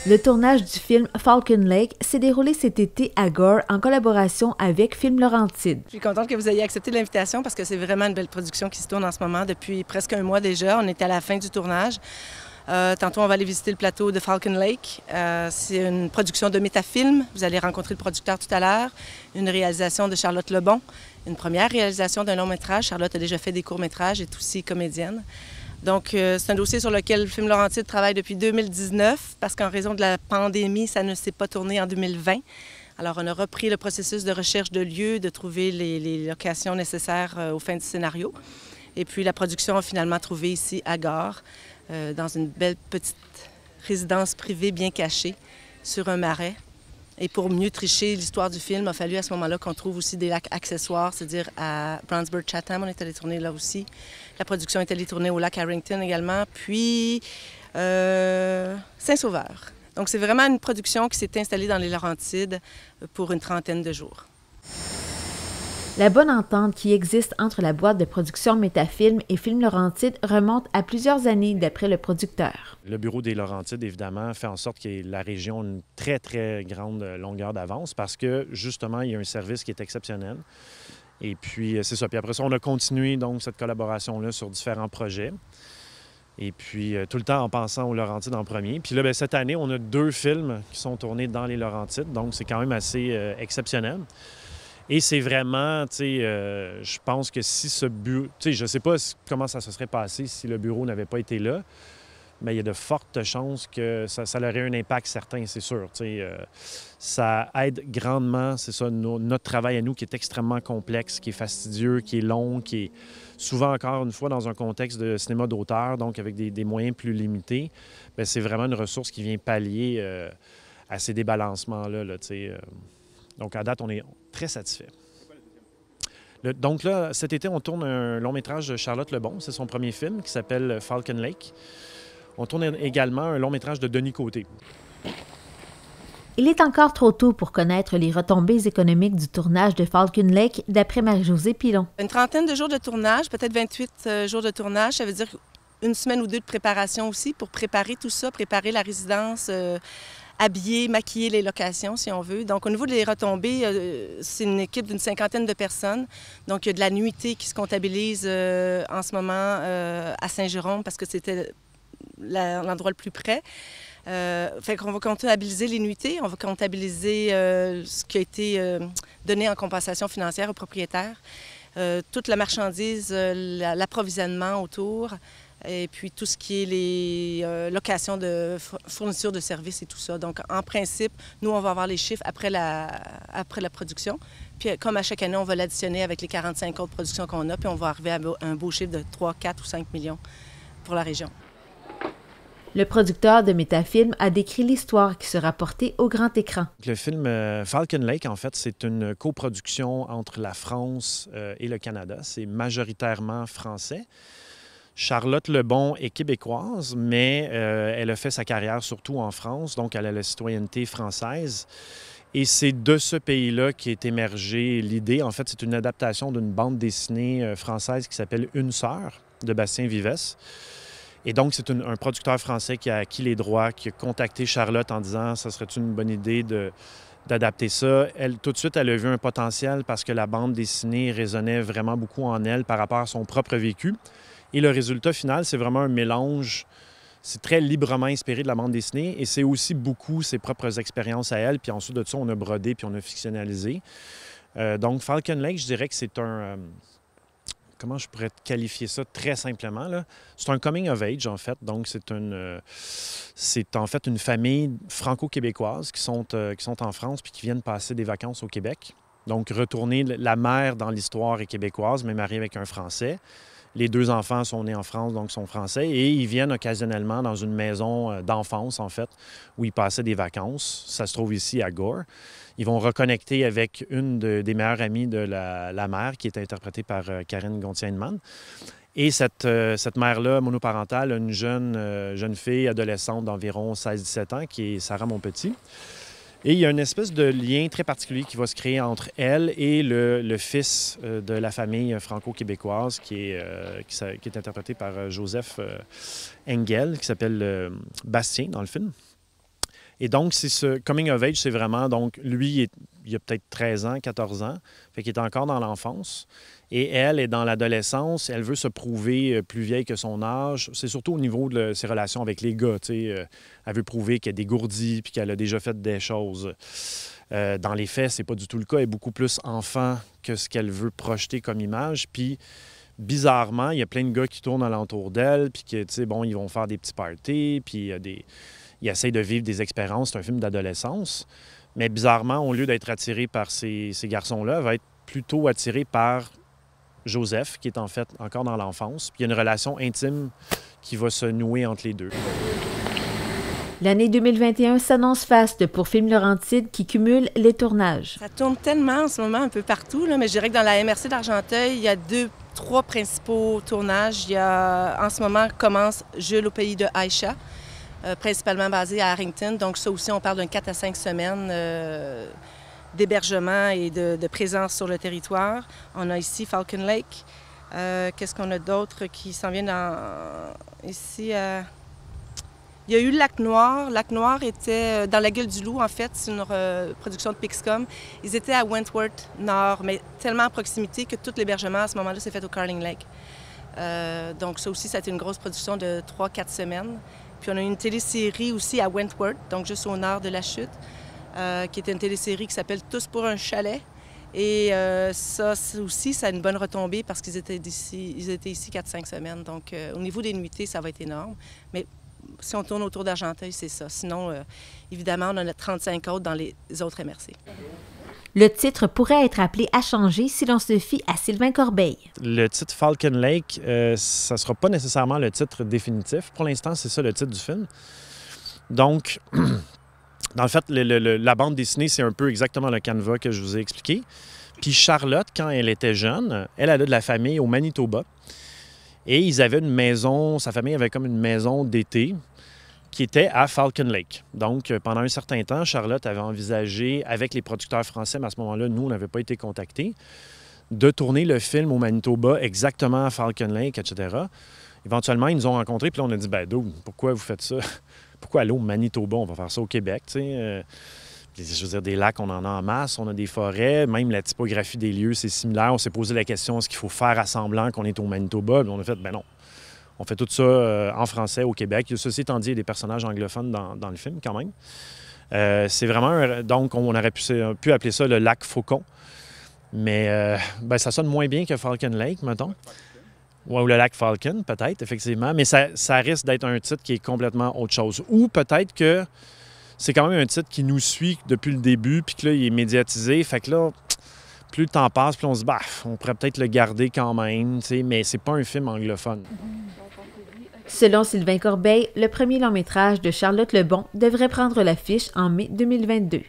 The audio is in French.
Le tournage du film Falcon Lake s'est déroulé cet été à Gore en collaboration avec Film Laurentides. Je suis contente que vous ayez accepté l'invitation parce que c'est vraiment une belle production qui se tourne en ce moment depuis presque un mois déjà. On est à la fin du tournage. Tantôt, on va aller visiter le plateau de Falcon Lake. C'est une production de Métafilm. Vous allez rencontrer le producteur tout à l'heure. Une réalisation de Charlotte Lebon. Une première réalisation d'un long-métrage. Charlotte a déjà fait des courts-métrages et est aussi comédienne. Donc, c'est un dossier sur lequel Film Laurentides travaille depuis 2019 parce qu'en raison de la pandémie, ça ne s'est pas tourné en 2020. Alors, on a repris le processus de recherche de lieux, de trouver les locations nécessaires aux fins du scénario. Et puis, la production a finalement trouvé ici à Gore, dans une belle petite résidence privée bien cachée sur un marais. Et pour mieux tricher l'histoire du film, il a fallu à ce moment-là qu'on trouve aussi des lacs accessoires, c'est-à-dire à Brownsburg-Chatham, on est allé tourner là aussi. La production est allée tourner au lac Harrington également, puis Saint-Sauveur. Donc c'est vraiment une production qui s'est installée dans les Laurentides pour une trentaine de jours. La bonne entente qui existe entre la boîte de production Métafilm et Film Laurentides remonte à plusieurs années d'après le producteur. Le bureau des Laurentides, évidemment, fait en sorte que la région a une très, très grande longueur d'avance parce que, justement, il y a un service qui est exceptionnel. Et puis, c'est ça. Puis après ça, on a continué, donc, cette collaboration-là sur différents projets. Et puis, tout le temps en pensant aux Laurentides en premier. Puis là, bien, cette année, on a 2 films qui sont tournés dans les Laurentides. Donc, c'est quand même assez exceptionnel. Et c'est vraiment, tu sais, je pense que si ce bureau... Tu sais, je ne sais pas comment ça se serait passé si le bureau n'avait pas été là, mais il y a de fortes chances que ça aurait un impact certain, c'est sûr. Tu sais, ça aide grandement, c'est ça, notre travail à nous qui est extrêmement complexe, qui est fastidieux, qui est long, qui est souvent, encore une fois, dans un contexte de cinéma d'auteur, donc avec des moyens plus limités. Bien, c'est vraiment une ressource qui vient pallier à ces débalancements-là, là, tu sais. Donc, à date, on est très satisfait. Donc là, cet été, on tourne un long-métrage de Charlotte Lebon. C'est son premier film qui s'appelle Falcon Lake. On tourne également un long-métrage de Denis Côté. Il est encore trop tôt pour connaître les retombées économiques du tournage de Falcon Lake, d'après Marie-Josée Pilon. Une trentaine de jours de tournage, peut-être 28 jours de tournage. Ça veut dire une semaine ou 2 de préparation aussi pour préparer tout ça, préparer la résidence, habiller, maquiller les locations, si on veut. Donc, au niveau des retombées, c'est une équipe d'une 50aine de personnes. Donc, il y a de la nuitée qui se comptabilise en ce moment à Saint-Jérôme parce que c'était l'endroit le plus près. Fait qu'on va comptabiliser les nuitées, on va comptabiliser ce qui a été donné en compensation financière aux propriétaires, toute la marchandise, l'approvisionnement autour, et puis tout ce qui est les locations de fourniture de services et tout ça. Donc, en principe, nous, on va avoir les chiffres après la production. Puis, comme à chaque année, on va l'additionner avec les 45 autres productions qu'on a, puis on va arriver à un beau chiffre de 3, 4 ou 5 millions pour la région. Le producteur de Métafilm a décrit l'histoire qui sera portée au grand écran. Le film Falcon Lake, en fait, c'est une coproduction entre la France et le Canada. C'est majoritairement français. Charlotte Lebon est québécoise, mais elle a fait sa carrière surtout en France, donc elle a la citoyenneté française. Et c'est de ce pays-là qu'est émergée l'idée. En fait, c'est une adaptation d'une bande dessinée française qui s'appelle Une sœur, de Bastien Vivès. Et donc, c'est un producteur français qui a acquis les droits, qui a contacté Charlotte en disant « ça serait une bonne idée d'adapter ça ». Elle, tout de suite, elle a vu un potentiel parce que la bande dessinée résonnait vraiment beaucoup en elle par rapport à son propre vécu. Et le résultat final, c'est vraiment un mélange, c'est très librement inspiré de la bande dessinée et c'est aussi beaucoup ses propres expériences à elle. Puis ensuite de ça, on a brodé puis on a fictionnalisé. Donc, Falcon Lake, je dirais que c'est un... comment je pourrais qualifier ça très simplement, là? C'est un coming of age, en fait. Donc, c'est en fait une famille franco-québécoise qui sont en France puis qui viennent passer des vacances au Québec. Donc, retourner la mère dans l'histoire est québécoise, mais mariée avec un Français. Les 2 enfants sont nés en France, donc sont français, et ils viennent occasionnellement dans une maison d'enfance, en fait, où ils passaient des vacances. Ça se trouve ici à Gore. Ils vont reconnecter avec une des meilleures amies de la mère, qui est interprétée par Karine Gontier-Heinemann. Et cette mère-là, monoparentale, a une jeune fille adolescente d'environ 16-17 ans, qui est Sarah Monpetit. Et il y a une espèce de lien très particulier qui va se créer entre elle et le fils de la famille franco-québécoise qui est interprété par Joseph Engel, qui s'appelle Bastien dans le film. Et donc, c'est ce coming of age, c'est vraiment, donc, lui, il a peut-être 13 ans, 14 ans, fait qu'il est encore dans l'enfance. Et elle est dans l'adolescence, elle veut se prouver plus vieille que son âge. C'est surtout au niveau de ses relations avec les gars, tu sais. Elle veut prouver qu'elle est dégourdie puis qu'elle a déjà fait des choses. Dans les faits, c'est pas du tout le cas. Elle est beaucoup plus enfant que ce qu'elle veut projeter comme image. Puis, bizarrement, il y a plein de gars qui tournent alentour d'elle, puis que, tu sais, bon, ils vont faire des petits parties, puis ils essayent de vivre des expériences. C'est un film d'adolescence. Mais bizarrement, au lieu d'être attiré par ces garçons-là, elle va être plutôt attiré par Joseph, qui est en fait encore dans l'enfance. Puis il y a une relation intime qui va se nouer entre les deux. L'année 2021 s'annonce faste pour Film Laurentides qui cumule les tournages. Ça tourne tellement en ce moment un peu partout, là, mais je dirais que dans la MRC d'Argenteuil, il y a trois principaux tournages. Il y a, en ce moment, commence Jules au pays de Aïcha, principalement basé à Harrington. Donc ça aussi, on parle d'un 4 à 5 semaines d'hébergement et de présence sur le territoire. On a ici Falcon Lake. Qu'est-ce qu'on a d'autre qui s'en vient ici? Il y a eu le Lac Noir. Lac Noir était dans la Gueule du Loup, en fait. C'est une production de Pixcom. Ils étaient à Wentworth Nord, mais tellement à proximité que tout l'hébergement à ce moment-là s'est fait au Carling Lake. Donc ça aussi, ça a été une grosse production de 3-4 semaines. Puis on a eu une télésérie aussi à Wentworth, donc juste au nord de la chute, qui était une télésérie qui s'appelle Tous pour un chalet. Et ça aussi, ça a une bonne retombée parce qu'ils étaient ici 4-5 semaines. Donc au niveau des nuitées, ça va être énorme. Mais si on tourne autour d'Argenteuil, c'est ça. Sinon, évidemment, on en a 35 autres dans les autres MRC. Le titre pourrait être appelé à changer si l'on se fie à Sylvain Corbeil. Le titre Falcon Lake, ça ne sera pas nécessairement le titre définitif. Pour l'instant, c'est ça le titre du film. Donc, dans le fait, la bande dessinée, c'est un peu exactement le canevas que je vous ai expliqué. Puis Charlotte, quand elle était jeune, elle a de la famille au Manitoba. Et ils avaient une maison, sa famille avait comme une maison d'été qui était à Falcon Lake. Donc, pendant un certain temps, Charlotte avait envisagé, avec les producteurs français, mais à ce moment-là, nous, on n'avait pas été contactés, de tourner le film au Manitoba, exactement à Falcon Lake, etc. Éventuellement, ils nous ont rencontrés, puis là, on a dit, ben, dude, pourquoi vous faites ça? Pourquoi aller au Manitoba? On va faire ça au Québec, tu sais. Je veux dire, des lacs, on en a en masse, on a des forêts, même la typographie des lieux, c'est similaire. On s'est posé la question, est-ce qu'il faut faire à semblant qu'on est au Manitoba? Puis on a fait, ben non. On fait tout ça en français au Québec. Ceci étant dit, il y a des personnages anglophones dans le film, quand même. C'est vraiment... donc, on aurait pu appeler ça le lac Faucon. Mais ben, ça sonne moins bien que Falcon Lake, mettons. Ou le lac Falcon, peut-être, effectivement. Mais ça risque d'être un titre qui est complètement autre chose. Ou peut-être que c'est quand même un titre qui nous suit depuis le début, puis que là, il est médiatisé. Fait que là, plus le temps passe, plus on se dit, bah, on pourrait peut-être le garder quand même, mais c'est pas un film anglophone. Selon Sylvain Corbeil, le premier long-métrage de Charlotte Lebon devrait prendre l'affiche en mai 2022.